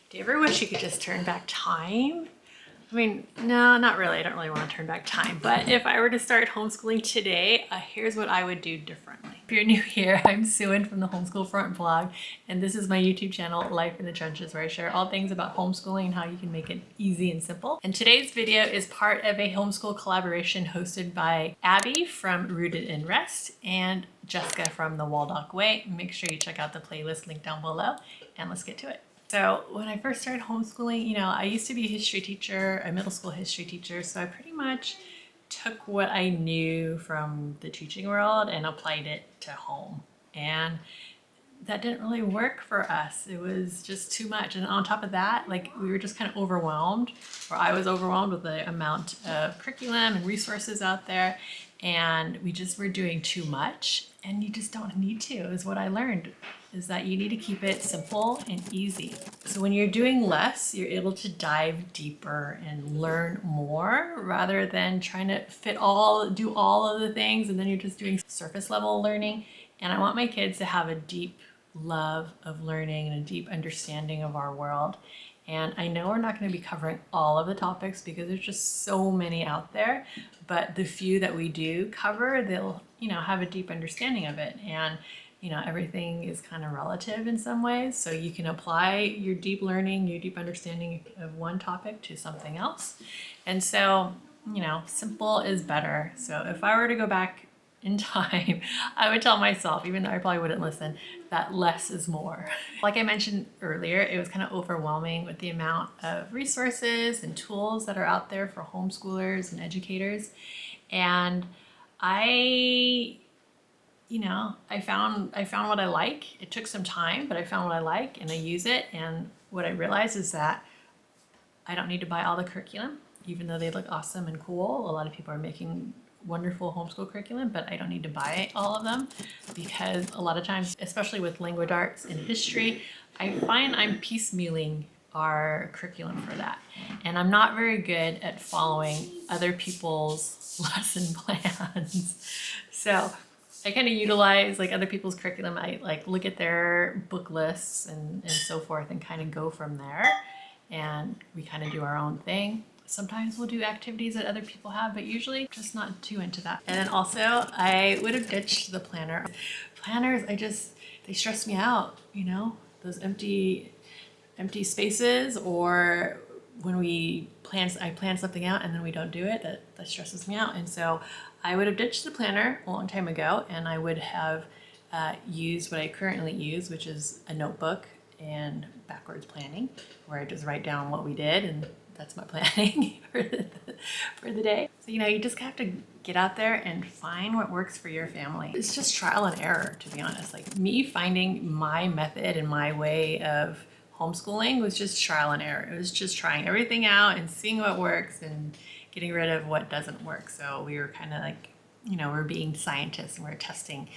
Do you ever wish you could just turn back time? I mean, no, not really. I don't really want to turn back time. But if I were to start homeschooling today, here's what I would do differently. If you're new here, I'm Xuan from the Homeschool Front blog, and this is my YouTube channel, Life in the Trenches, where I share all things about homeschooling and how you can make it easy and simple. And today's video is part of a homeschool collaboration hosted by Abby from Rooted in Rest and Jessica from The Waldock Way. Make sure you check out the playlist linked down below, and let's get to it. So when I first started homeschooling, I used to be a history teacher, a middle school history teacher. So I pretty much took what I knew from the teaching world and applied it to home. And that didn't really work for us. It was just too much. And on top of that, we were just kind of overwhelmed, or I was overwhelmed with the amount of curriculum and resources out there. And we just were doing too much, and you just don't need to, is what I learned, is that you need to keep it simple and easy. So when you're doing less, you're able to dive deeper and learn more rather than trying to do all of the things, and then you're just doing surface level learning. And I want my kids to have a deep love of learning and a deep understanding of our world. And I know we're not going to be covering all of the topics because there's just so many out there, but the few that we do cover, they'll, have a deep understanding of it. And, everything is kind of relative in some ways. So you can apply your deep learning, your deep understanding of one topic to something else. And so, simple is better. So if I were to go back in time, I would tell myself, even though I probably wouldn't listen, that less is more. Like I mentioned earlier, it was kind of overwhelming with the amount of resources and tools that are out there for homeschoolers and educators. And I found what I like. It took some time, but I found what I like and I use it. And what I realized is that I don't need to buy all the curriculum, even though they look awesome and cool. A lot of people are making wonderful homeschool curriculum, but I don't need to buy all of them, because a lot of times, especially with language arts and history, I find I'm piecemealing our curriculum for that. And I'm not very good at following other people's lesson plans. So I kind of utilize other people's curriculum. I look at their book lists and so forth and kind of go from there. And we kind of do our own thing. Sometimes we'll do activities that other people have, but usually just not too into that. And then also I would have ditched the planner. Planners, they stress me out, those empty spaces, or when I plan something out and then we don't do it, that stresses me out. And so I would have ditched the planner a long time ago, and I would have used what I currently use, which is a notebook and backwards planning, where I just write down what we did, and that's my planning for the day. So, you just have to get out there and find what works for your family. It's just trial and error, to be honest. Me finding my method and my way of homeschooling was just trial and error. It was just trying everything out and seeing what works and getting rid of what doesn't work. So we were kind of we're being scientists, and we're testing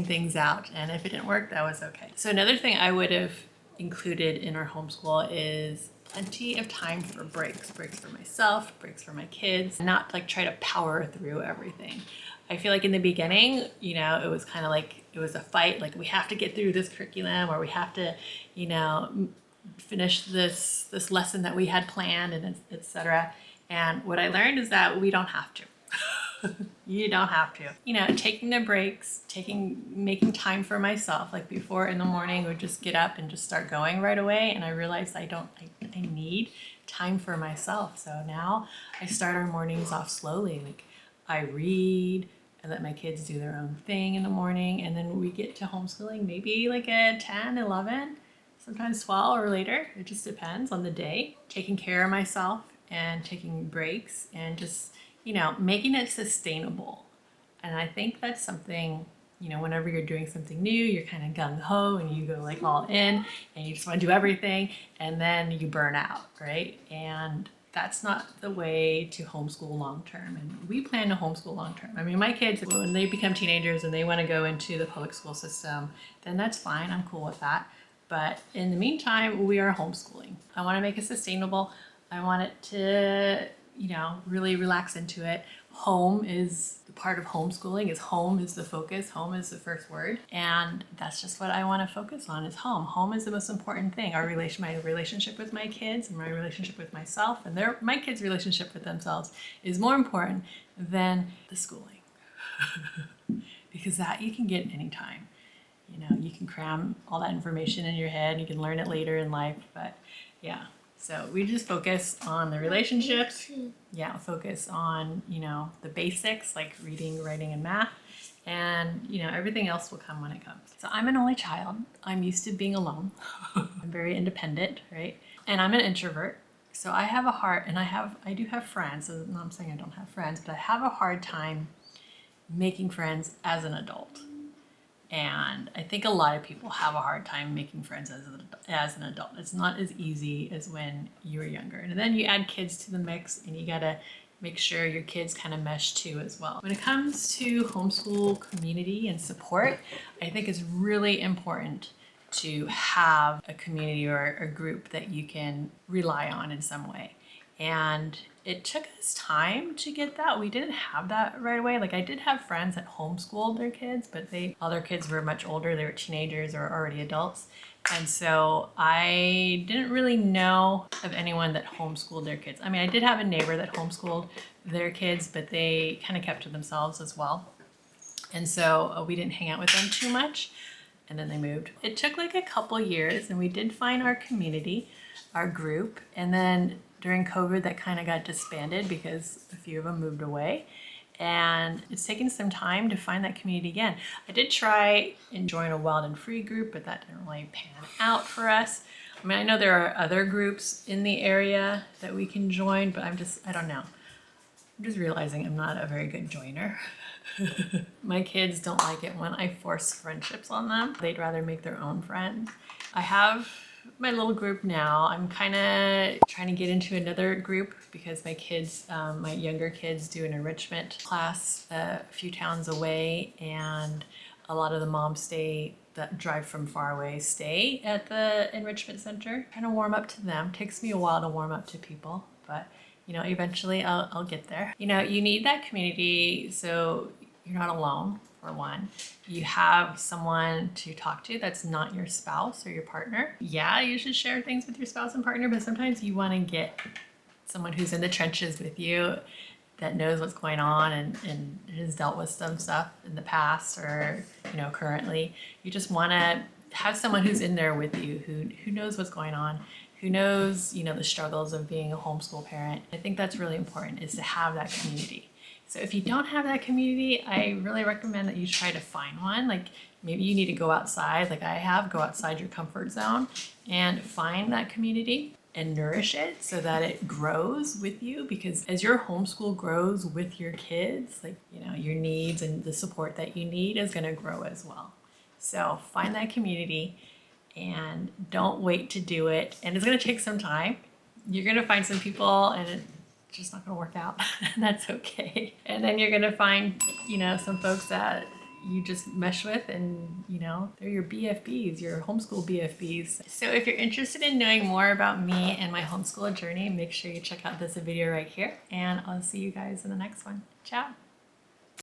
things out. And if it didn't work, that was okay. So another thing I would have included in our homeschool is plenty of time for breaks for myself, breaks for my kids, not try to power through everything. I feel in the beginning, it was kind of it was a fight. We have to get through this curriculum, or we have to, finish this lesson that we had planned, and etc. And what I learned is that we don't have to. You don't have to. Taking the breaks, making time for myself. Before in the morning, I would just get up and just start going right away. And I realized I need time for myself. So now I start our mornings off slowly. I read, I let my kids do their own thing in the morning. And then we get to homeschooling maybe at 10, 11, sometimes 12 or later. It just depends on the day. Taking care of myself and taking breaks and just making it sustainable. And I think that's something, whenever you're doing something new, you're kind of gung-ho and you go all in and you just want to do everything, and then you burn out, right? And that's not the way to homeschool long-term. And we plan to homeschool long-term. I mean, my kids, when they become teenagers and they want to go into the public school system, then that's fine. I'm cool with that. But in the meantime, we are homeschooling. I want to make it sustainable. I want it to really relax into it. home is the part of homeschooling, is home is the focus, home is the first word. And that's just what I want to focus on, is home. Home is the most important thing. My relationship with my kids and my relationship with myself and my kids' relationship with themselves is more important than the schooling. Because that you can get anytime. You know, you can cram all that information in your head, you can learn it later in life, but yeah. So we just focus on the relationships. Yeah, focus on, you know, the basics like reading, writing, and math. And, you know, everything else will come when it comes. So I'm an only child. I'm used to being alone. I'm very independent, right? And I'm an introvert. So I have a hard, and I do have friends. So I'm saying I don't have friends, but I have a hard time making friends as an adult. And I think a lot of people have a hard time making friends as an adult. It's not as easy as when you were younger. And then you add kids to the mix and you gotta make sure your kids kind of mesh too as well. When it comes to homeschool community and support, I think it's really important to have a community or a group that you can rely on in some way. And it took us time to get that. We didn't have that right away. Like I did have friends that homeschooled their kids, but all their kids were much older. They were teenagers or already adults. And so I didn't really know of anyone that homeschooled their kids. I mean, I did have a neighbor that homeschooled their kids, but they kind of kept to themselves as well. And so we didn't hang out with them too much. And then they moved. It took like a couple years and we did find our community, our group. And then during COVID, that kind of got disbanded because a few of them moved away. And it's taken some time to find that community again. I did try and join a wild and free group, but that didn't really pan out for us. I mean, I know there are other groups in the area that we can join, but I don't know. I'm just realizing I'm not a very good joiner. My kids don't like it when I force friendships on them. They'd rather make their own friends. I have my little group now. I'm kind of trying to get into another group because my kids, my younger kids do an enrichment class a few towns away, and a lot of the moms that drive from far away stay at the enrichment center. Trying to warm up to them. Takes me a while to warm up to people, but you know, eventually I'll get there. You know, you need that community so you're not alone, for one. You have someone to talk to that's not your spouse or your partner. Yeah, you should share things with your spouse and partner, but sometimes you want to get someone who's in the trenches with you that knows what's going on and has dealt with some stuff in the past or, you know, currently. You just want to have someone who's in there with you, who knows what's going on, who knows, you know, the struggles of being a homeschool parent. I think that's really important, is to have that community. So if you don't have that community, I really recommend that you try to find one. Like maybe you need to go outside, like I have, go outside your comfort zone and find that community and nourish it so that it grows with you. Because as your homeschool grows with your kids, like, you know, your needs and the support that you need is going to grow as well. So find that community and don't wait to do it. And it's going to take some time. You're going to find some people and it's just not going to work out. And that's okay. And then you're going to find, you know, some folks that you just mesh with and, you know, they're your BFBs, your homeschool BFBs. So if you're interested in knowing more about me and my homeschool journey, make sure you check out this video right here. And I'll see you guys in the next one. Ciao.